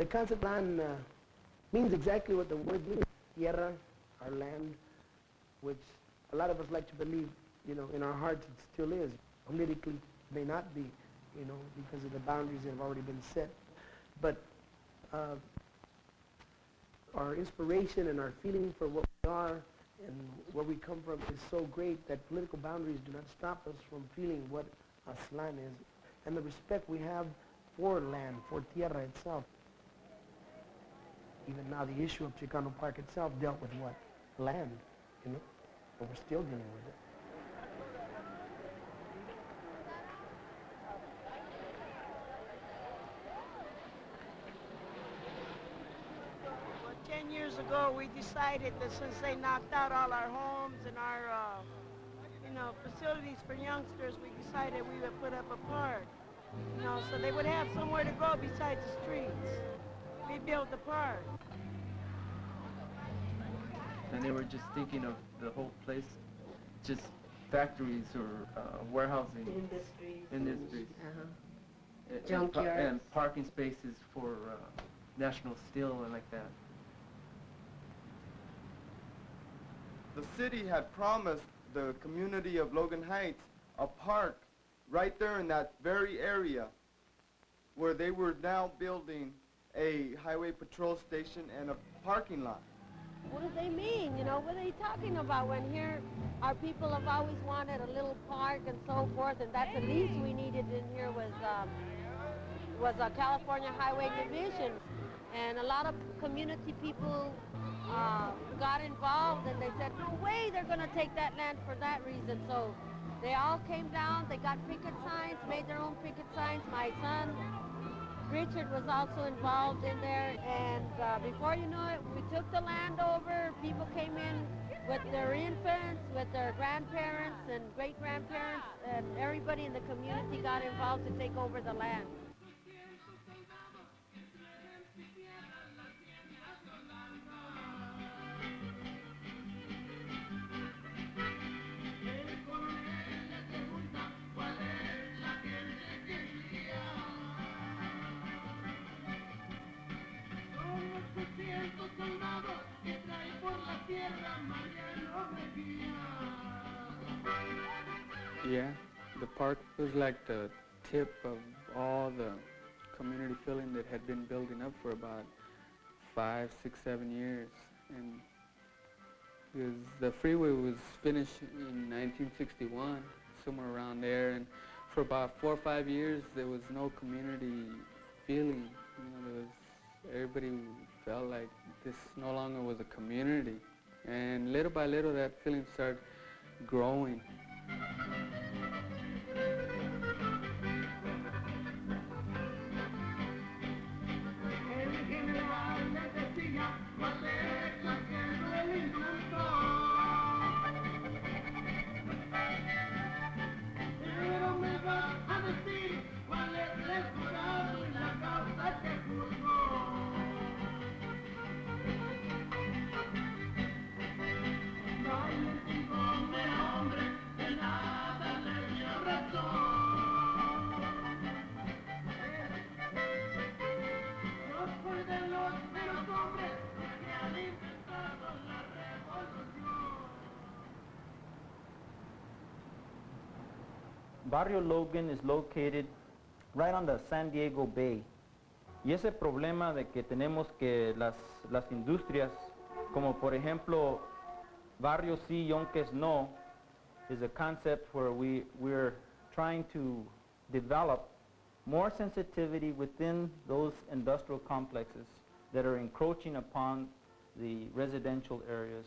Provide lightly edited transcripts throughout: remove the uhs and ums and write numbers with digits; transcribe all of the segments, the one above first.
The concept land means exactly what the word means. Tierra, our land, which a lot of us like to believe, you know, in our hearts it still is. Politically, it may not be, you know, because of the boundaries that have already been set. But our inspiration and our feeling for what we are and where we come from is so great that political boundaries do not stop us from feeling what Aztlán is and the respect we have for land, for tierra itself. Even now, the issue of Chicano Park itself dealt with what? Land, you know? But we're still dealing with it. Well, 10 years ago, we decided that since they knocked out all our homes and our, you know, facilities for youngsters, we decided we would put up a park, you know, so they would have somewhere to go besides the streets. We built the park. And they were just thinking of the whole place, just factories or warehousing. Industries. Junkyards. And parking spaces for National Steel and like that. The city had promised the community of Logan Heights a park right there in that very area where they were now building a highway patrol station and a parking lot. What do they mean? You know, what are they talking about when here our people have always wanted a little park and so forth, and that's the least we needed in here was a California Highway Division. And a lot of community people got involved and they said, no way they're going to take that land for that reason. So they all came down, they got picket signs, made their own picket signs. My son Richard was also involved in there, and before you know it, we took the land over. People came in with their infants, with their grandparents and great-grandparents, and everybody in the community got involved to take over the land. Yeah, the park was like the tip of all the community feeling that had been building up for about 5, 6, 7 years. And because the freeway was finished in 1961, somewhere around there, and for about 4 or 5 years there was no community feeling. You know, everybody felt like this no longer was a community. And little by little that feeling started growing. Barrio Logan is located right on the San Diego Bay. Y ese problema de que tenemos que las industrias, como por ejemplo, Barrio sí, Yonques no, is a concept where we're trying to develop more sensitivity within those industrial complexes that are encroaching upon the residential areas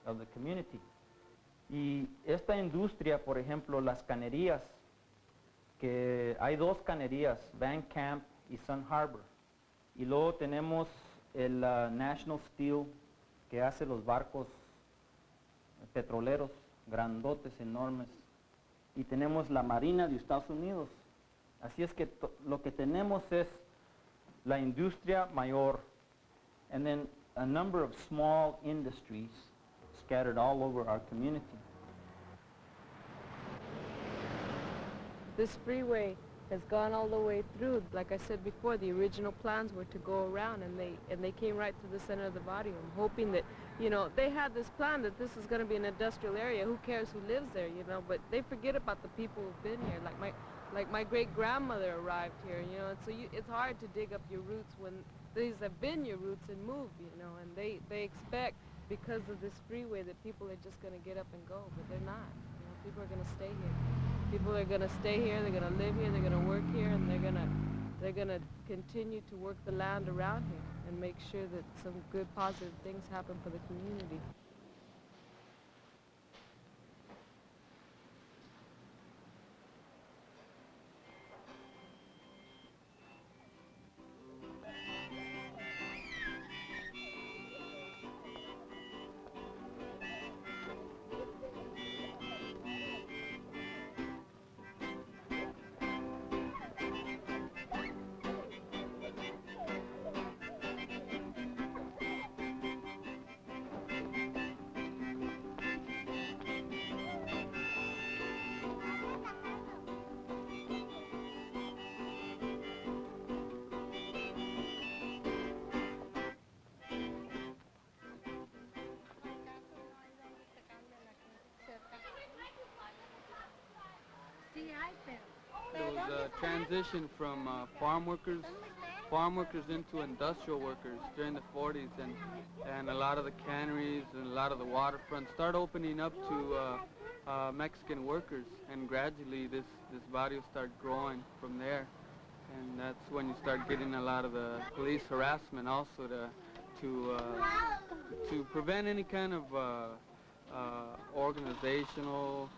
of the community. Y esta industria, por ejemplo, las canerías, que hay dos canerías, Van Camp y Sun Harbor. Y luego tenemos el National Steel, que hace los barcos petroleros, grandotes, enormes. Y tenemos la Marina de Estados Unidos. Así es que lo que tenemos es la industria mayor, and then a number of small industries scattered all over our community. This freeway has gone all the way through. Like I said before, the original plans were to go around, and they came right to the center of the barrio, hoping that, you know, they had this plan that this is going to be an industrial area. Who cares who lives there, you know? But they forget about the people who've been here. Like my great-grandmother arrived here, you know, and so it's hard to dig up your roots when these have been your roots and moved, you know, and they expect, because of this freeway, that people are just going to get up and go, but they're not. You know, people are going to stay here. People are going to stay here, they're going to live here, they're going to work here, and they're going to continue to work the land around here and make sure that some good, positive things happen for the community. There was a transition from farm workers into industrial workers during the 40s, and a lot of the canneries and a lot of the waterfronts start opening up to Mexican workers, and gradually this barrio started growing from there, and that's when you start getting a lot of the police harassment also to prevent any kind of organizational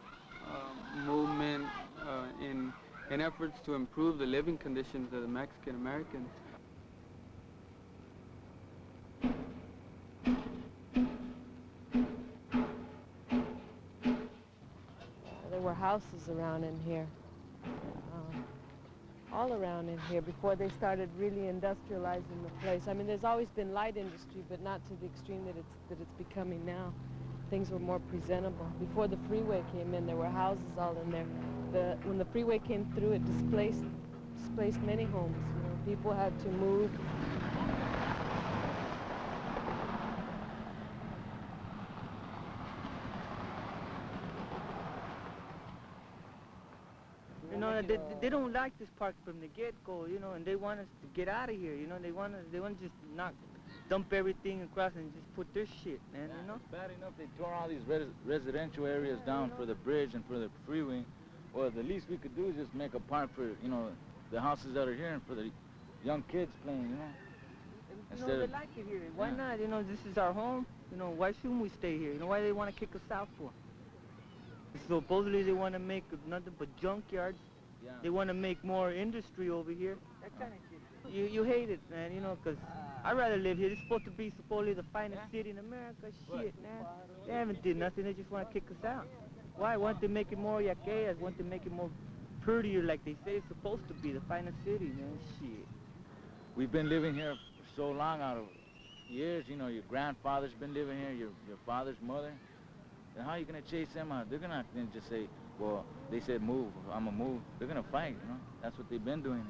movement in efforts to improve the living conditions of the Mexican Americans. There were houses around in here, all around in here, before they started really industrializing the place. I mean, there's always been light industry, but not to the extreme that it's becoming now. Things were more presentable. Before the freeway came in, there were houses all in there. When the freeway came through, it displaced many homes. You know, people had to move. You know, they don't like this park from the get-go, you know, and they want us to get out of here, you know. They want to just dump everything across and just put their shit, man, you know. It's bad enough they tore all these residential areas down for the bridge and for the freeway. Well, the least we could do is just make a park for, you know, the houses that are here and for the young kids playing, you know. You know, they like it here. Why not? You know, this is our home. You know, why shouldn't we stay here? You know, why do they want to kick us out for? Supposedly they want to make nothing but junkyards. Yeah. They want to make more industry over here. That kind of shit. You hate it, man, you know, because I'd rather live here. It's supposed to be supposedly the finest city in America. Shit, man. They haven't did nothing. They just want to kick us out. Why? Why don't they make it more yaqueas? Why don't they make it more prettier like they say it's supposed to be, the finest city, man? Shit. We've been living here for so long, out of years, you know, your grandfather's been living here, your father's mother. And how are you going to chase them out? They're going to just say, well, they said move, I'm going to move. They're going to fight, you know. That's what they've been doing.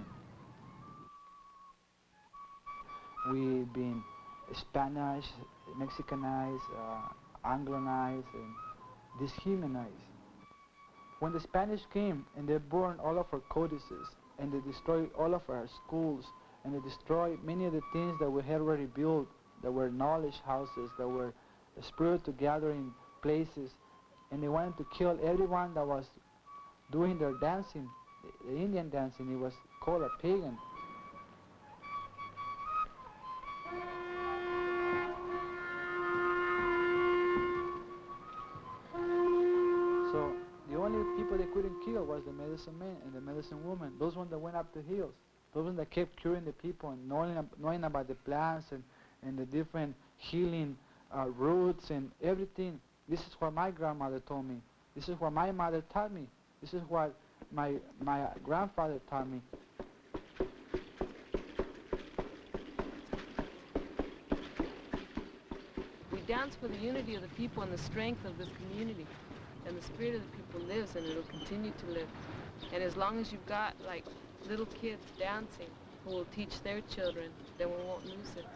We've been Spanish, Mexicanized, Angloized, and dishumanized. When the Spanish came and they burned all of our codices, and they destroyed all of our schools, and they destroyed many of the things that we had already built, that were knowledge houses, that were spiritual gathering places, and they wanted to kill everyone that was doing their dancing, the Indian dancing. It was called a pagan. So the only people they couldn't kill was the medicine man and the medicine woman, those ones that went up the hills, those ones that kept curing the people and knowing about the plants and the different healing roots and everything. This is what my grandmother told me. This is what my mother taught me. This is what my grandfather taught me. We dance for the unity of the people and the strength of this community. And the spirit of the people lives, and it'll continue to live. And as long as you've got, like, little kids dancing who will teach their children, then we won't lose it.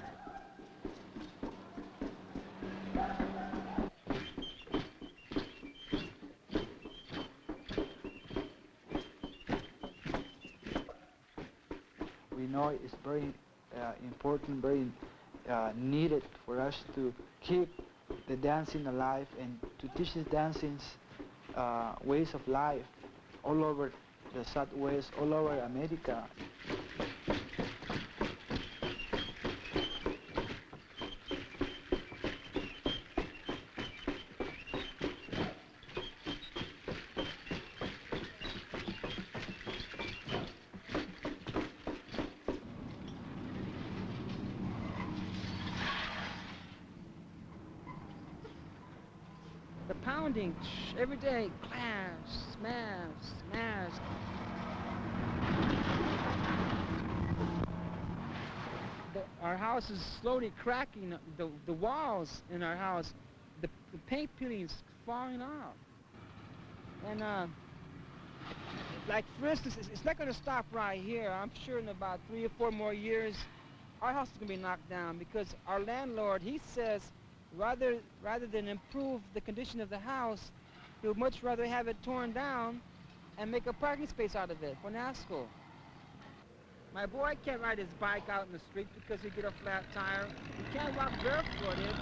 We know it's very important, very needed for us to keep the dancing alive and to teach the dancing's ways of life all over the Southwest, all over America. The pounding every day, clash, smash, smash. Our house is slowly cracking. The walls in our house, the paint peeling's falling off. And like for instance, it's not going to stop right here. I'm sure in about 3 or 4 more years, our house is going to be knocked down because our landlord, he says, rather than improve the condition of the house, he would much rather have it torn down and make a parking space out of it for NASCO. My boy can't ride his bike out in the street because he'll get a flat tire. He can't walk barefooted.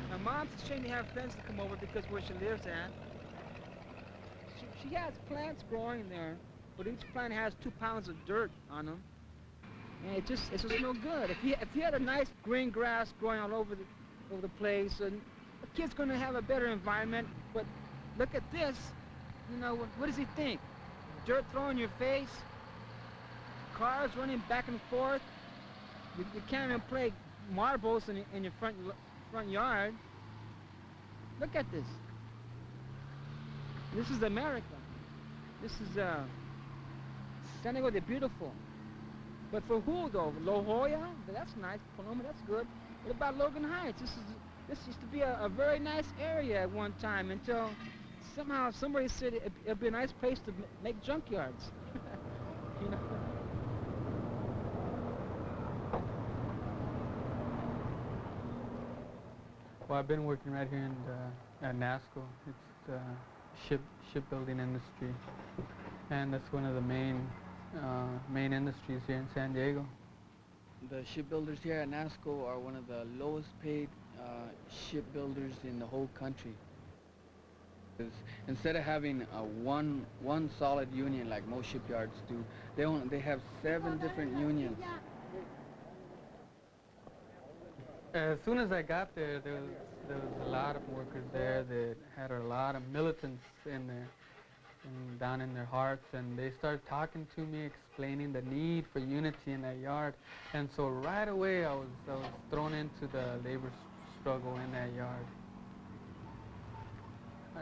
My mom's ashamed to have friends to come over because where she lives at. She has plants growing there, but each plant has 2 pounds of dirt on them. And it's just no good. If you had a nice green grass growing all over the place, and the kid's going to have a better environment. But look at this. You know, what does he think? Dirt thrown in your face? Cars running back and forth? You can't even play marbles in your front yard. Look at this. This is America. This is San Diego the Beautiful. But for who though? La Jolla? That's nice. Paloma, that's good. What about Logan Heights? This used to be a very nice area at one time until somehow somebody said it'd be a nice place to make junkyards. You know? Well, I've been working right here at NASCO. It's the shipbuilding industry, and that's one of the main industries here in San Diego. The shipbuilders here at NASCO are one of the lowest paid shipbuilders in the whole country. Instead of having one solid union like most shipyards do, they have 7 different unions. As soon as I got there, there was a lot of workers there that had a lot of militants in there, and down in their hearts, and they started talking to me, explaining the need for unity in that yard. And so right away I was thrown into the labor struggle in that yard.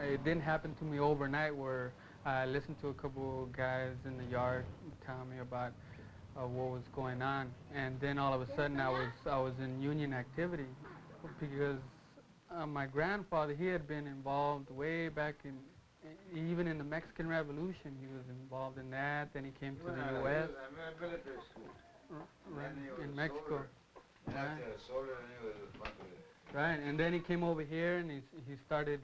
It didn't happen to me overnight where I listened to a couple of guys in the yard telling me about what was going on, and then all of a sudden I was in union activity because my grandfather, he had been involved way back even in the Mexican Revolution. He was involved in that. Then he came to the U.S. In Mexico. Right, and then he came over here and he started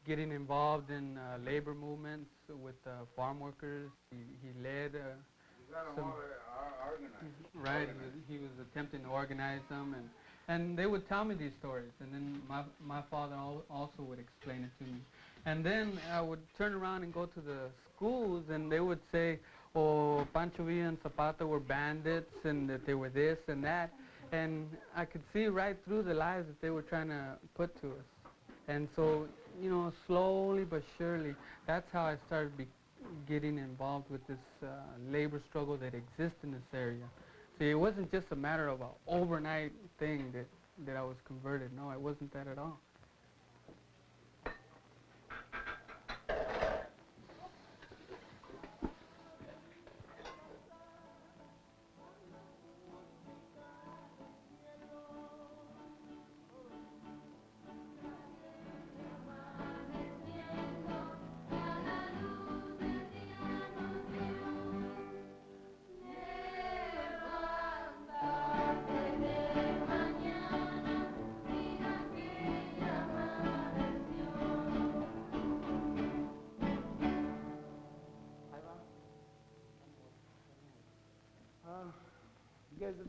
getting involved in labor movements with farm workers. He led some, right, he was attempting to organize them, and they would tell me these stories, and then my father also would explain it to me. And then I would turn around and go to the schools, and they would say, oh, Pancho Villa and Zapata were bandits, and that they were this and that, and I could see right through the lies that they were trying to put to us. And so, you know, slowly but surely, that's how I started getting involved with this labor struggle that exists in this area. See, it wasn't just a matter of an overnight thing that I was converted. No, it wasn't that at all. guys a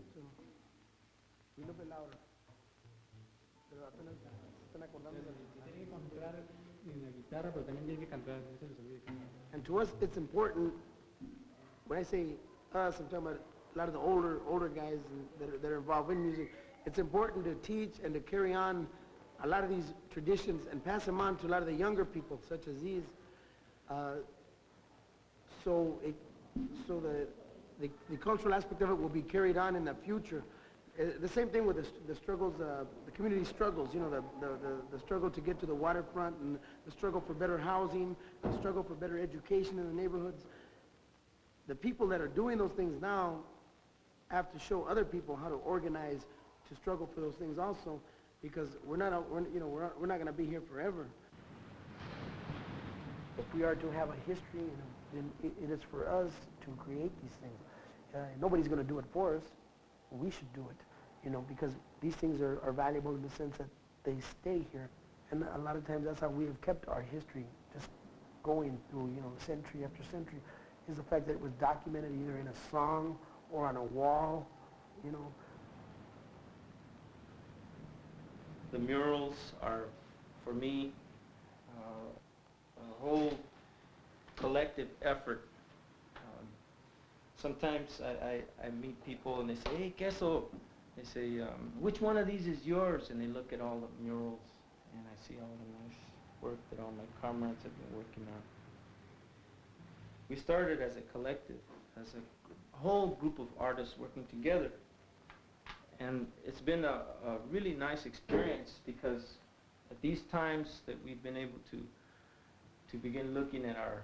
little bit louder. Pero apenas están acordando de Tiene que cantar en la guitarra, pero también tiene que cantar. And to us, it's important. When I say us, I'm talking about a lot of the older guys that are involved in music. It's important to teach and to carry on a lot of these traditions and pass them on to a lot of the younger people, such as these. So the cultural aspect of it will be carried on in the future. The same thing with the struggles, the community struggles, you know, the struggle to get to the waterfront and the struggle for better housing, the struggle for better education in the neighborhoods. The people that are doing those things now have to show other people how to organize to struggle for those things also, because we're not going to be here forever. If we are to have a history, you know, then it is for us to create these things. Nobody's going to do it for us. We should do it, you know, because these things are valuable in the sense that they stay here. And a lot of times that's how we have kept our history just going through, you know, century after century, is the fact that it was documented either in a song or on a wall, you know. The murals are, for me, a whole collective effort. Sometimes I meet people and they say, hey, queso. They say, which one of these is yours? And they look at all the murals and I see all the nice work that all my comrades have been working on. We started as a collective, as a whole group of artists working together. And it's been a really nice experience because at these times that we've been able to begin looking at our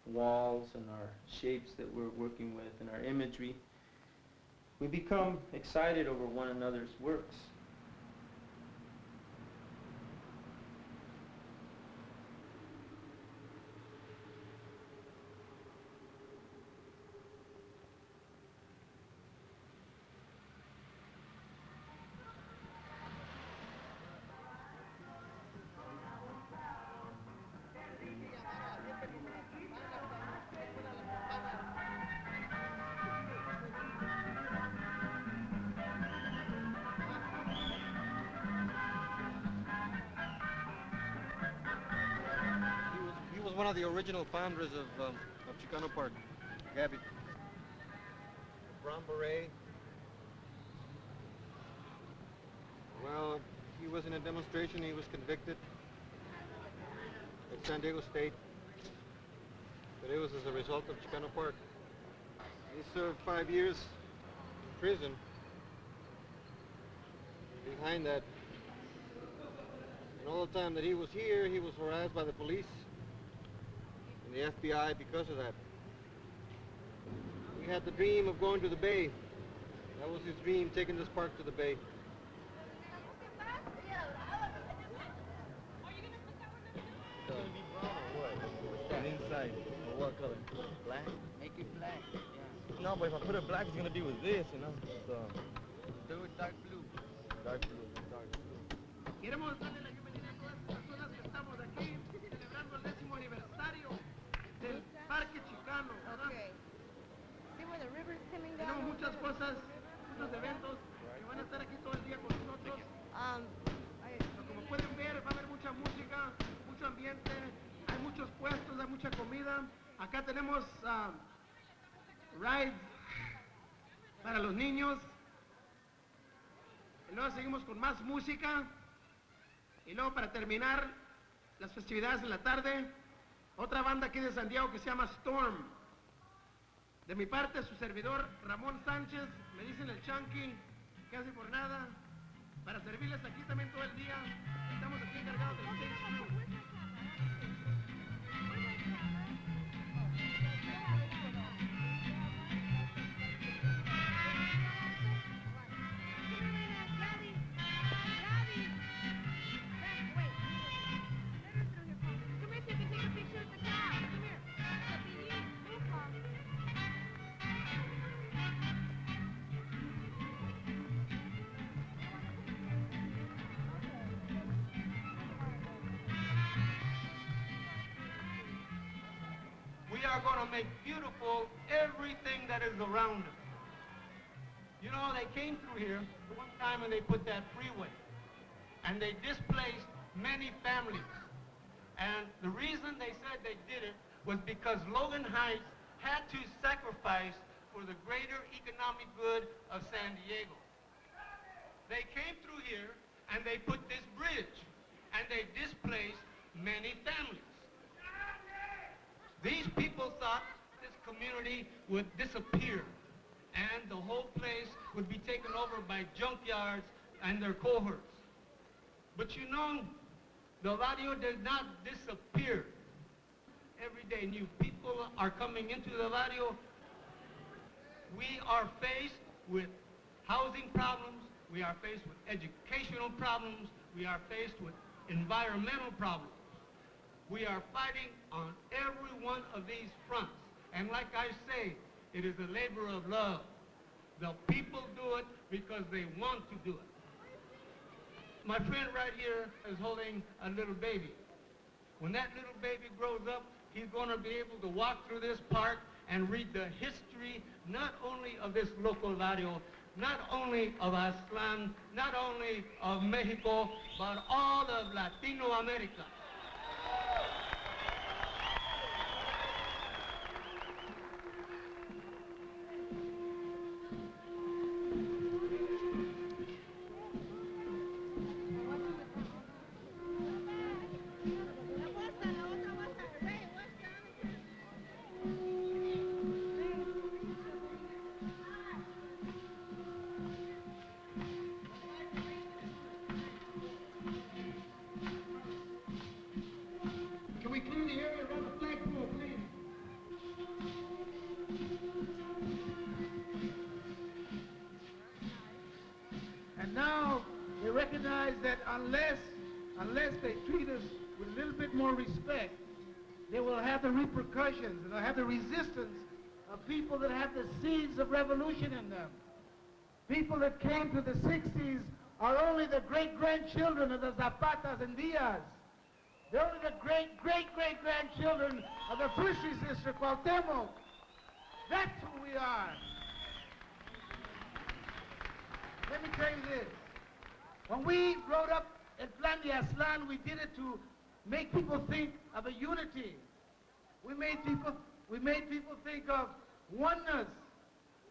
walls and our shapes that we're working with and our imagery, we become excited over one another's works. He was one of the original founders of Chicano Park, Gabby. Brown Beret. Well, he was in a demonstration. He was convicted at San Diego State. But it was as a result of Chicano Park. He served 5 years in prison. Behind that, and all the time that he was here, he was harassed by the police and the FBI because of that. He had the dream of going to the Bay. That was his dream, taking this park to the Bay. And inside, what color? Black? Make it black. Yeah. No, but if I put it black, it's gonna be with this, you know. So do it dark blue. Dark blue. Dark blue. Queremos darle la bienvenida a todas las personas que estamos aquí celebrando el 10º aniversario del Parque Chicano, ¿verdad? See where the river's coming down? Tenemos muchas cosas, muchos eventos que van a estar aquí todo el día con nosotros. Pero como pueden ver, va a haber mucha música, mucho ambiente, hay muchos puestos, hay mucha comida. Acá tenemos rides para los niños. Y luego seguimos con más música. Y luego para terminar las festividades en la tarde, otra banda aquí de San Diego que se llama Storm. De mi parte, su servidor Ramón Sánchez, me dicen el Chunky, casi por nada, para servirles aquí también todo el día. Estamos aquí encargados del stage crew. We are going to make beautiful everything that is around us. You know, they came through here the one time when they put that freeway, and they displaced many families. And the reason they said they did it was because Logan Heights had to sacrifice for the greater economic good of San Diego. They came through here and they put this bridge, and they displaced many families. These people thought this community would disappear and the whole place would be taken over by junkyards and their cohorts. But you know, the barrio did not disappear. Every day new people are coming into the barrio. We are faced with housing problems, we are faced with educational problems, we are faced with environmental problems. We are fighting on every one of these fronts. And like I say, it is a labor of love. The people do it because they want to do it. My friend right here is holding a little baby. When that little baby grows up, he's going to be able to walk through this park and read the history not only of this local barrio, not only of Aztlán, not only of Mexico, but all of Latino America. Can we clear the area around the flagpole, please? And now they recognize that unless they treat us with a little bit more respect, they will have the repercussions and they'll have the resistance of people that have the seeds of revolution in them. People that came to the 60s are only the great-grandchildren of the Zapatas and Diaz. They're only the great-great-great-grandchildren of the first resistor, Cuauhtemoc. That's who we are. Let me tell you this. When we wrote up El Plan de Aztlán, we did it to make people think of a unity. We made people think of oneness.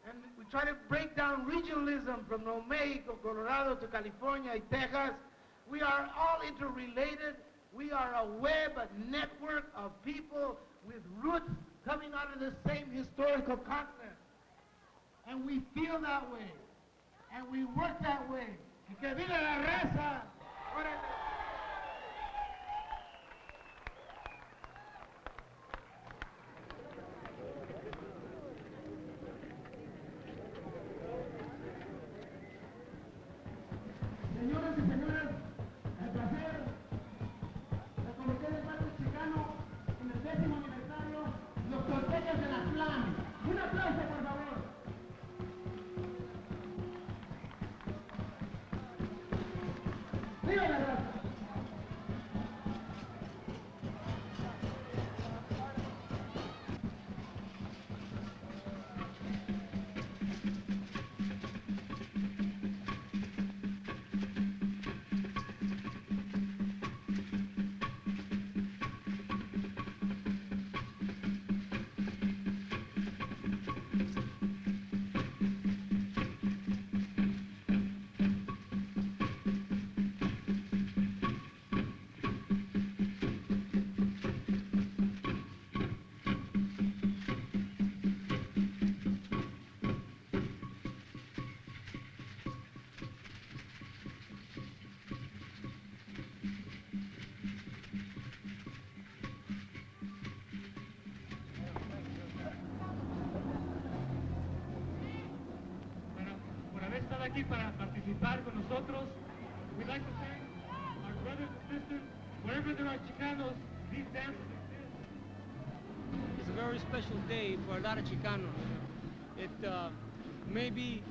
And we try to break down regionalism from New Mexico, Colorado to California, Texas. We are all interrelated. We are a web, a network of people with roots coming out of the same historical continent. And we feel that way. And we work that way. Y que viva la raza. Órale. Señoras y señores, el placer del Comité de Parte Chicano en el 10º aniversario, los costeños de Aztlán. Un aplauso, por favor. ¡Viva la raza! Aquí para participar con nosotros. We'd like to thank our brothers and sisters, wherever there are Chicanos, these dances exist. It's a very special day for a lot of Chicanos. It may be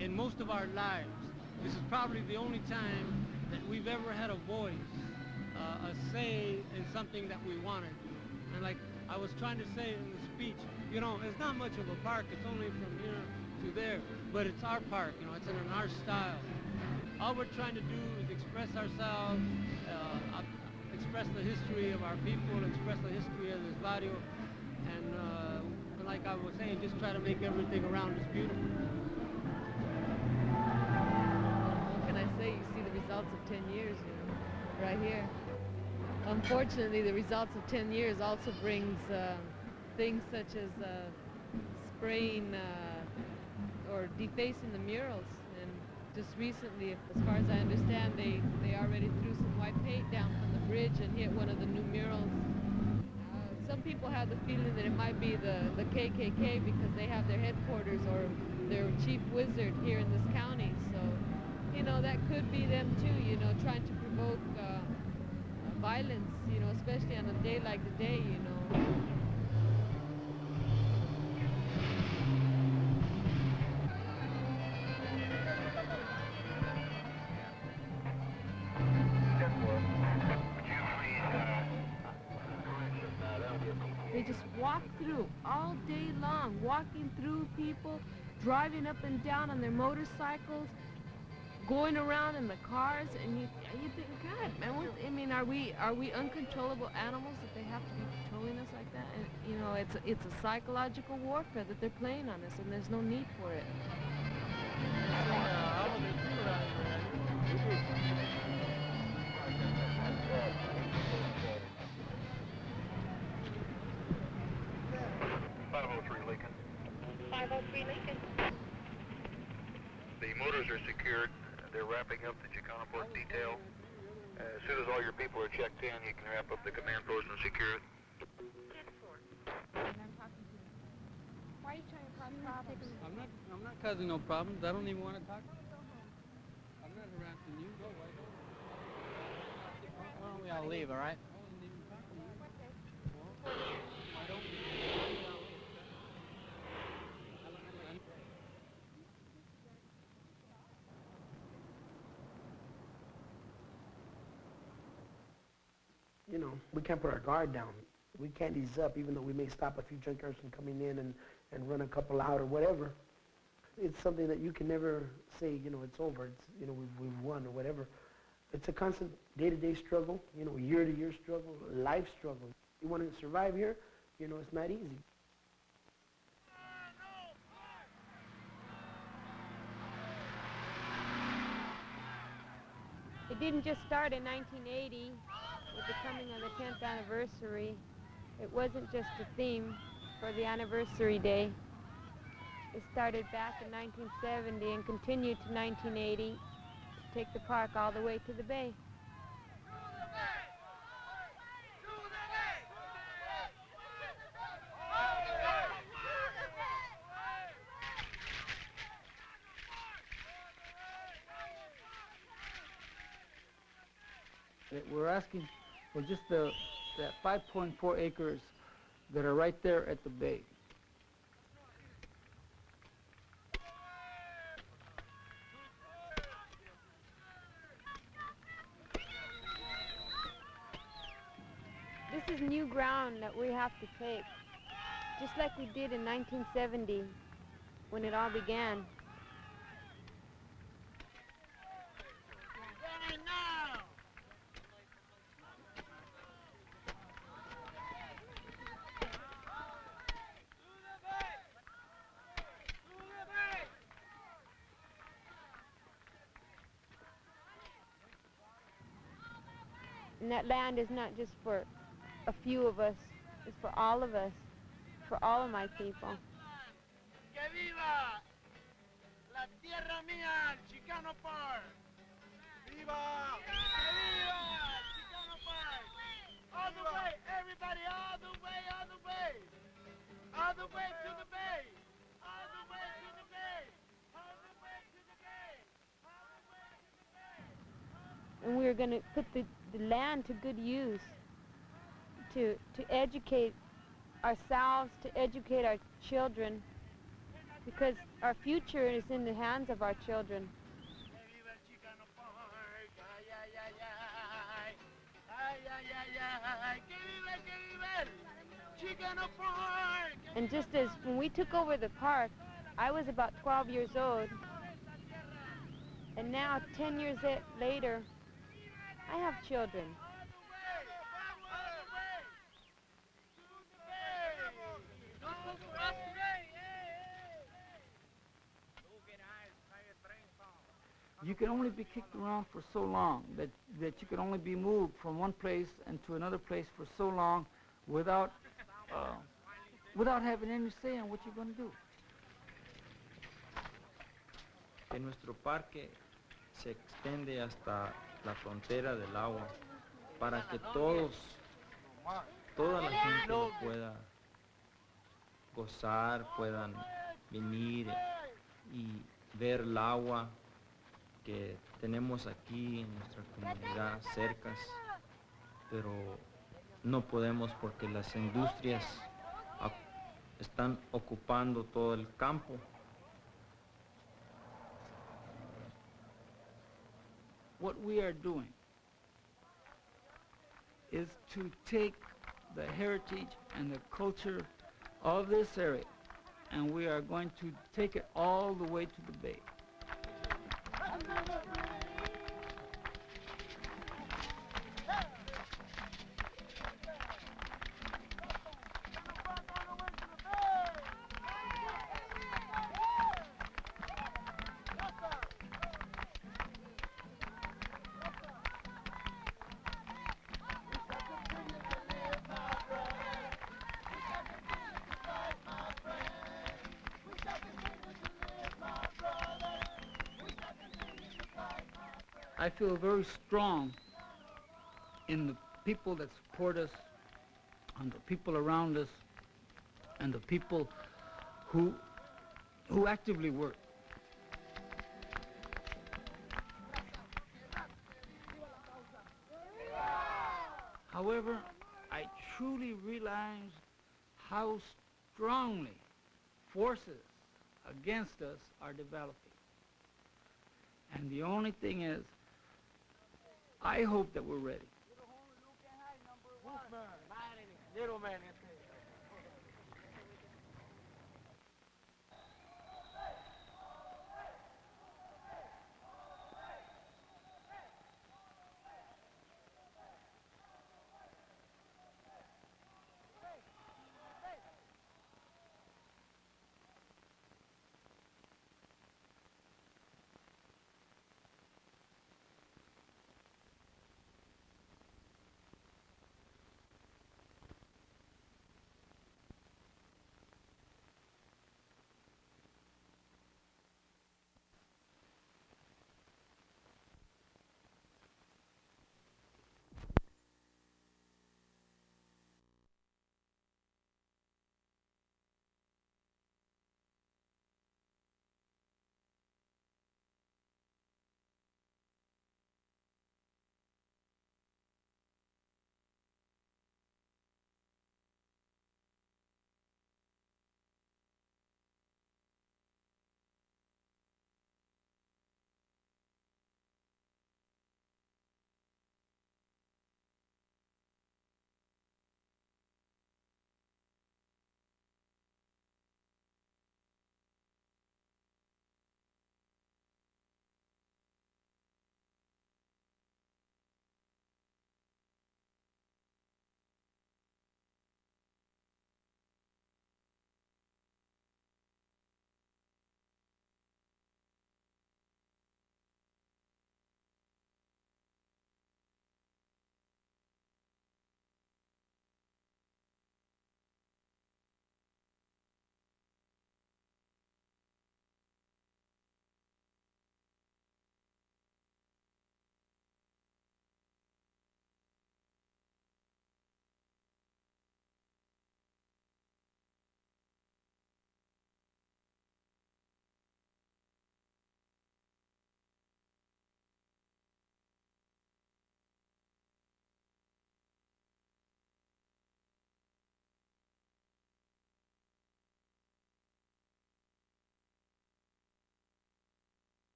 in most of our lives, this is probably the only time that we've ever had a voice, a say in something that we wanted. And like I was trying to say in the speech, you know, it's not much of a park, it's only from here to there, but it's our park, you know, it's in our style. All we're trying to do is express ourselves, express the history of our people, express the history of this barrio, and like I was saying, just try to make everything around us beautiful. What can I say? You see the results of 10 years, you know, right here. Unfortunately, the results of 10 years also brings things such as spraying or defacing the murals. And just recently, as far as I understand, they already threw some white paint down from the bridge and hit one of the new murals. Some people have the feeling that it might be the KKK because they have their headquarters or their chief wizard here in this county. So, you know, that could be them too, you know, trying to provoke violence, you know, especially on a day like today, you know. They just walk through all day long, walking through people, driving up and down on their motorcycles, going around in the cars, and you think, God, man, I mean, are we uncontrollable animals that they have to be patrolling us like that? And you know, it's a psychological warfare that they're playing on us, and there's no need for it. Lincoln. 503 Lincoln. The motors are secured. They're wrapping up the Chicano port detail. As soon as all your people are checked in, you can wrap up the command post and secure it. 10-4. Why are you trying to cause problems? I'm not causing no problems. I don't even want to talk. I'm not harassing you. Why don't we all leave, all right? You know, we can't put our guard down. We can't ease up, even though we may stop a few junkyards from coming in and run a couple out or whatever. It's something that you can never say, you know, it's over. It's, you know, we've won or whatever. It's a constant day-to-day struggle, you know, year-to-year struggle, life struggle. You want to survive here, you know, it's not easy. It didn't just start in 1980 with the coming of the 10th anniversary. It wasn't just a theme for the anniversary day. It started back in 1970 and continued to 1980 to take the park all the way to the bay. We're asking for just that 5.4 acres that are right there at the bay. This is new ground that we have to take, just like we did in 1970 when it all began. And that land is not just for a few of us, it's for all of us, for all of my people. Que viva la tierra mía, Chicano Park. Viva! Que viva Chicano Park. All the way, everybody, all the way, all the way. All the way to the bay. All the way to the bay. All the way to the bay. All the way to the bay. And we're going to put the land to good use, to educate ourselves, to educate our children, because our future is in the hands of our children. And just as when we took over the park, I was about 12 years old, and now 10 years later, I have children. You can only be kicked around for so long, that you can only be moved from one place and to another place for so long without having any say in what you're going to do. Que nuestro parque se extiende hasta la frontera del agua para que toda la gente lo pueda gozar, puedan venir y ver el agua que tenemos aquí en nuestra comunidad cercas, pero no podemos porque las industrias están ocupando todo el campo. What we are doing is to take the heritage and the culture of this area, and we are going to take it all the way to the bay. I feel very strong in the people that support us, and the people around us, and the people who actively work. However, I truly realize how strongly forces against us are developing. And the only thing is, I hope that we're ready. Little man,